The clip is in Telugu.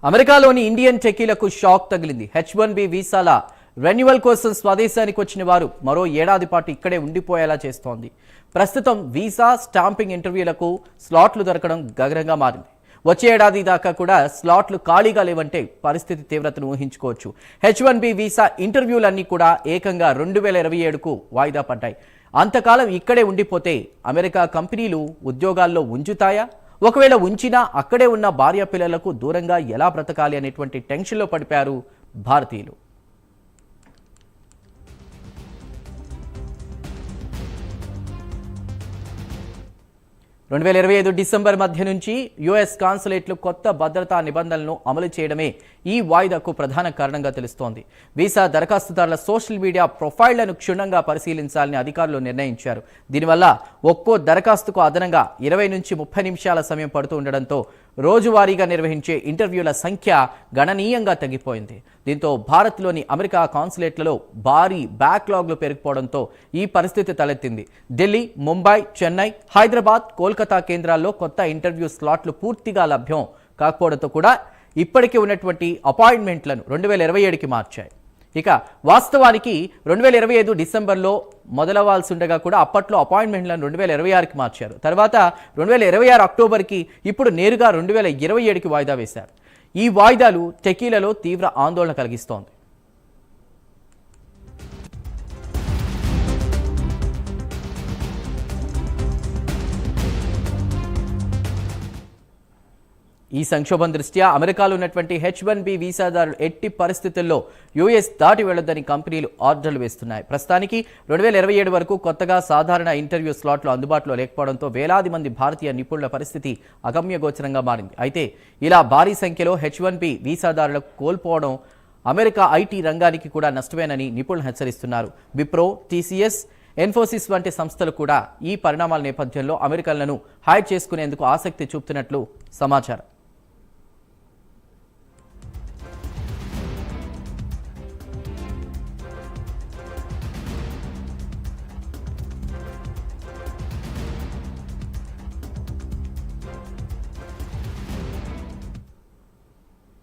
అమెరికాలోని ఇండియన్ టెకీలకు షాక్ తగిలింది. H1B వీసాల రెన్యువల్ కోసం స్వదేశానికి వచ్చిన వారు మరో ఏడాది పాటు ఇక్కడే ఉండిపోయేలా చేస్తోంది. ప్రస్తుతం వీసా స్టాంపింగ్ ఇంటర్వ్యూలకు స్లాట్లు దొరకడం గగనంగా మారింది. వచ్చే ఏడాది దాకా కూడా స్లాట్లు ఖాళీగా లేవంటే పరిస్థితి తీవ్రతను ఊహించుకోవచ్చు. H1B వీసా ఇంటర్వ్యూలన్నీ కూడా ఏకంగా 2027కు వాయిదా పడ్డాయి. అంతకాలం ఇక్కడే ఉండిపోతే అమెరికా కంపెనీలు ఉద్యోగాల్లో ఉంచుతాయా? ఒకవేళ ఉంచినా అక్కడే ఉన్న భార్య పిల్లలకు దూరంగా ఎలా బ్రతకాలి అనేటువంటి టెన్షన్లో పడిపోయారు భారతీయులు. డిసెంబర్ మధ్య నుంచి యుఎస్ కాన్సులేట్లు కొత్త భద్రతా నిబంధనలను అమలు చేయడమే ఈ వాయిదాకు ప్రధాన కారణంగా తెలుస్తోంది. వీసా దరఖాస్తుదారుల సోషల్ మీడియా ప్రొఫైళ్లను క్షుణ్ణంగా పరిశీలించాలని అధికారులు నిర్ణయించారు. దీనివల్ల ఒక్కో దరఖాస్తుకు అదనంగా 20 నుంచి 30 నిమిషాల సమయం పడుతూ ఉండడంతో రోజువారీగా నిర్వహించే ఇంటర్వ్యూల సంఖ్య గణనీయంగా తగ్గిపోయింది. దీంతో భారత్లోని అమెరికా కాన్సులేట్లలో భారీ బ్యాక్లాగ్లు పెరిగిపోవడంతో ఈ పరిస్థితి తలెత్తింది. ఢిల్లీ, ముంబై, చెన్నై, హైదరాబాద్, కోల్కతా కేంద్రాల్లో కొత్త ఇంటర్వ్యూ స్లాట్లు పూర్తిగా లభ్యం కాకపోవడంతో కూడా ఇప్పటికే ఉన్నటువంటి అపాయింట్మెంట్లను 2027కి మార్చాయి. ఇక వాస్తవానికి 2025 డిసెంబర్లో మొదలవ్వాల్సి ఉండగా కూడా అప్పట్లో అపాయింట్మెంట్లను 2026కి మార్చారు. తర్వాత 2026 అక్టోబర్కి, ఇప్పుడు నేరుగా 2027కి వాయిదా వేశారు. ఈ వాయిదాలు టెకీలలో తీవ్ర ఆందోళన కలిగిస్తోంది. ఈ సంక్షోభం దృష్ట్యా అమెరికాలో ఉన్నటువంటి H1B వీసాదారులు ఎట్టి పరిస్థితుల్లో యుఎస్ దాటి వెళ్లొద్దని కంపెనీలు ఆర్డర్లు వేస్తున్నాయి. ప్రస్తుతానికి 2027 వరకు కొత్తగా సాధారణ ఇంటర్వ్యూ స్లాట్లు అందుబాటులో లేకపోవడంతో వేలాది మంది భారతీయ నిపుణుల పరిస్థితి అగమ్యగోచరంగా మారింది. అయితే ఇలా భారీ సంఖ్యలో H1B వీసాదారులకు కోల్పోవడం అమెరికా ఐటీ రంగానికి కూడా నష్టమేనని నిపుణులు హెచ్చరిస్తున్నారు. విప్రో, TCS, ఇన్ఫోసిస్ వంటి సంస్థలు కూడా ఈ పరిణామాల నేపథ్యంలో అమెరికన్లను హైర్ చేసుకునేందుకు ఆసక్తి చూపుతున్నట్లు సమాచారం.